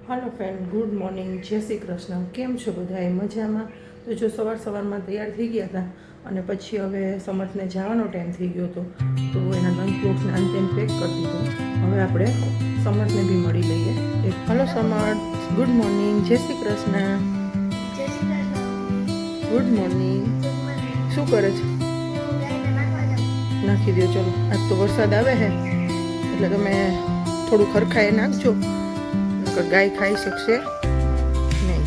Hello friend, good morning, जय श्री कृष्ण। केम छो बधाए मजामां? तो जो सवार में तैयार थी गया था અને પછી હવે સમર્થને જવાનો ટાઈમ થઈ ગયો હતો તો એના લંચ બોક્સને અંતે પેક કરી દીધો। હવે આપણે સમર્થને બી મળી લઈએ। હેલો સમર્થ, ગુડ મોર્નિંગ, જય શ્રી કૃષ્ણ। જય શ્રી કૃષ્ણ। Good morning. શું કરે છે? નાખી દો, ચલો। આજ તો વરસાદ આવે છે એટલે તમે થોડું ખરખાએ નાખજો, નકર ગાય ખાઈ શકશે નહીં।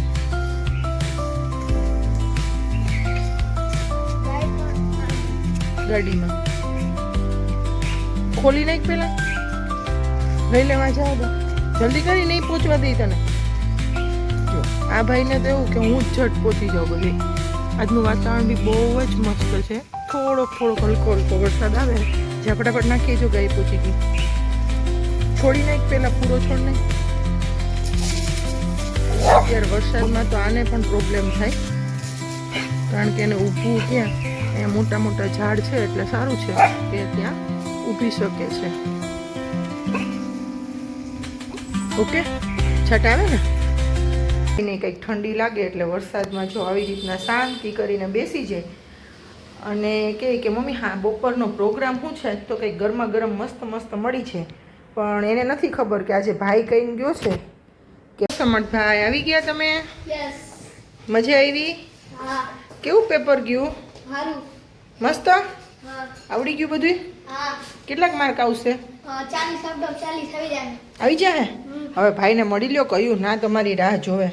ગાડીમાં ખોલી નાખ, પેલા લઈ લેવા જાવ તો જલ્દી કરી, નહીં પહોંચવા દઈ તને। જો આ ભાઈને તો એવું કે હું જ ઝટ પહોંચી જાઉં બધી। આજનું વાતાવરણ બી બહુ જ મસ્ત છે। થોડોક હલકો વરસાદ આવે જ્યાં ફટાફટ નાખીએ, જો ગાય પહોંચી ગઈ। છોડી નાખ, પેલા પૂરો છોડ નાખ। અત્યારે વરસાદમાં તો આને પણ પ્રોબ્લેમ થાય, કારણ કે એને ઊભું ક્યાં, અહીંયા મોટા મોટા ઝાડ છે એટલે સારું છે કે ત્યાં ઊભી શકે છે। ઓકે, છટ આવે ને એને કંઈક ઠંડી લાગે એટલે વરસાદમાં જો આવી રીતના શાંતિ કરીને બેસી જાય અને કહે કે મમ્મી હા બપોરનો પ્રોગ્રામ શું છે, તો કંઈક ગરમા ગરમ મસ્ત મળી છે। પણ એને નથી ખબર કે આજે ભાઈ કહીને ગયો છે કે સમર્થ ભાઈ આવી ગયા તમે? યસ। મજા આવી? હા। કેવું પેપર ગયું? સારું। મસ્ત? હા। આવડી ગયું બધું? હા। કેટલાક માર્ક આવશે? 40 શબ્દો 40 આવી જાય। આવી જાય? હવે ભાઈને મળી લ્યો, કહ્યું ના તમારી રાહ જોવે।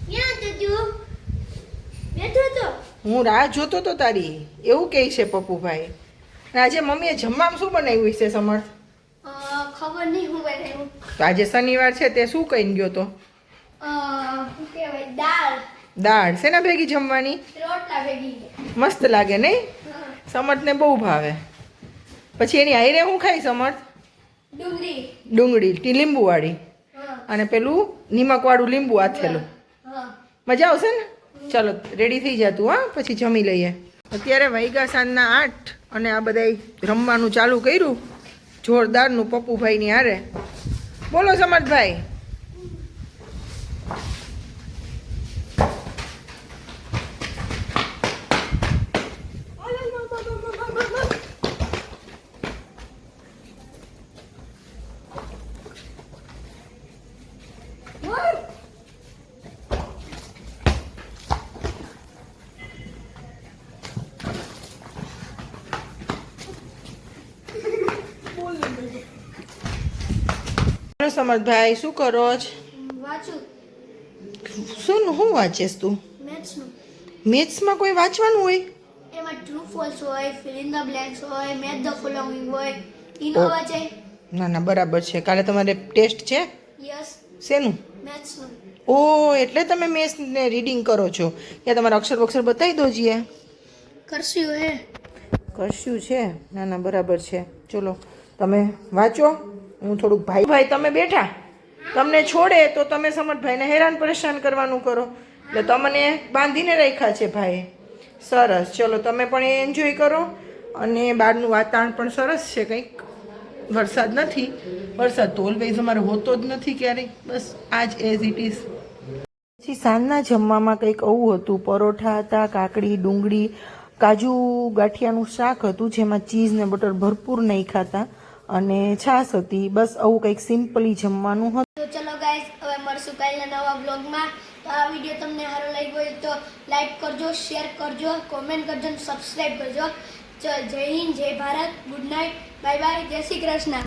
ક્યાં જજો? બેઠો તો હું રાહ જોતો તો તારી, એવું કહે છે પપ્પુભાઈ। અને આજે મમ્મીએ જમવામાં શું બનાવ્યું છે સમર્થ? ખબર નહીં હું બનાવ્યું। તો આજે શનિવાર છે તે શું કહીને ગયો તો? શું કહેવાય, દાળ દાળ શેના ભેગી જમવાની? રોટલા ભેગી। મસ્ત લાગે નહીં? સમર્થને બહુ ભાવે। પછી એની હાઈરે હું ખાઈ સમર્થ? ડુંગળી લીંબુવાળી અને પેલું નિમકવાળું લીંબુ આથેલું। મજા આવશે ને? ચાલો રેડી થઈ જા તું, હા પછી જમી લઈએ। અત્યારે વાગ્યા સાંજના 8 અને આ બધાય રમવાનું ચાલુ કર્યું જોરદારનું પપ્પુભાઈની હારે। બોલો સમર્થભાઈ। સમર્થભાઈ શું કરો છો? વાંચું। શું વાંચેસ તું? મેથ્સનું। મેથ્સમાં કોઈ વાંચવાનું હોય? એમાં ટ્રુ ફોલ્સ હોય, ફિલ ઇન ધ બ્લેન્ક્સ હોય, મેચ ધ ફોલોઇંગ હોય, ઈનો વાંચાય। ના બરાબર છે। કાલે તમારે ટેસ્ટ છે? યસ। શેનું? મેથ્સનું। ઓ એટલે તમે મેથ્સને રીડિંગ કરો છો? યા તમારા અક્ષર બતાવી દો જીએ। કરસ્યું હે? કરસ્યું છે? ના બરાબર છે। ચલો તમે વાંચો, હું થોડુંક ભાઈ તમે બેઠા, તમને છોડે તો તમે સમર્થભાઈને હેરાન પરેશાન કરવાનું કરો, એટલે તમને બાંધીને રાખ્યા છે ભાઈ। સરસ, ચલો તમે પણ એ એન્જોય કરો। અને બહારનું વાતાવરણ પણ સરસ છે, કંઈક વરસાદ નથી। વરસાદ તો ઓલવેઝ અમારે હોતો જ નથી ક્યારેય, બસ આજ એઝ ઇટ ઇઝ। પછી સાંજના જમવામાં કંઈક આવું હતું, પરોઠા હતા, કાકડી ડુંગળી કાજુ ગાંઠિયાનું શાક હતું જેમાં ચીઝ ને બટર ભરપૂર નાખ્યા હતા અને છાશ હતી। બસ આવું કંઈક સિમ્પલી જમવાનું હતું। તો ચલો ગાઈસ, હવે મળશું કાલના નવા બ્લોગમાં। તો આ વિડીયો તમને સારો લાગ્યો હોય તો લાઈક કરજો, શેર કરજો, કોમેન્ટ કરજો અને સબસ્ક્રાઈબ કરજો। ચલ, જય હિન્દ, જય Bharat, good night, bye bye, જય શ્રી કૃષ્ણ।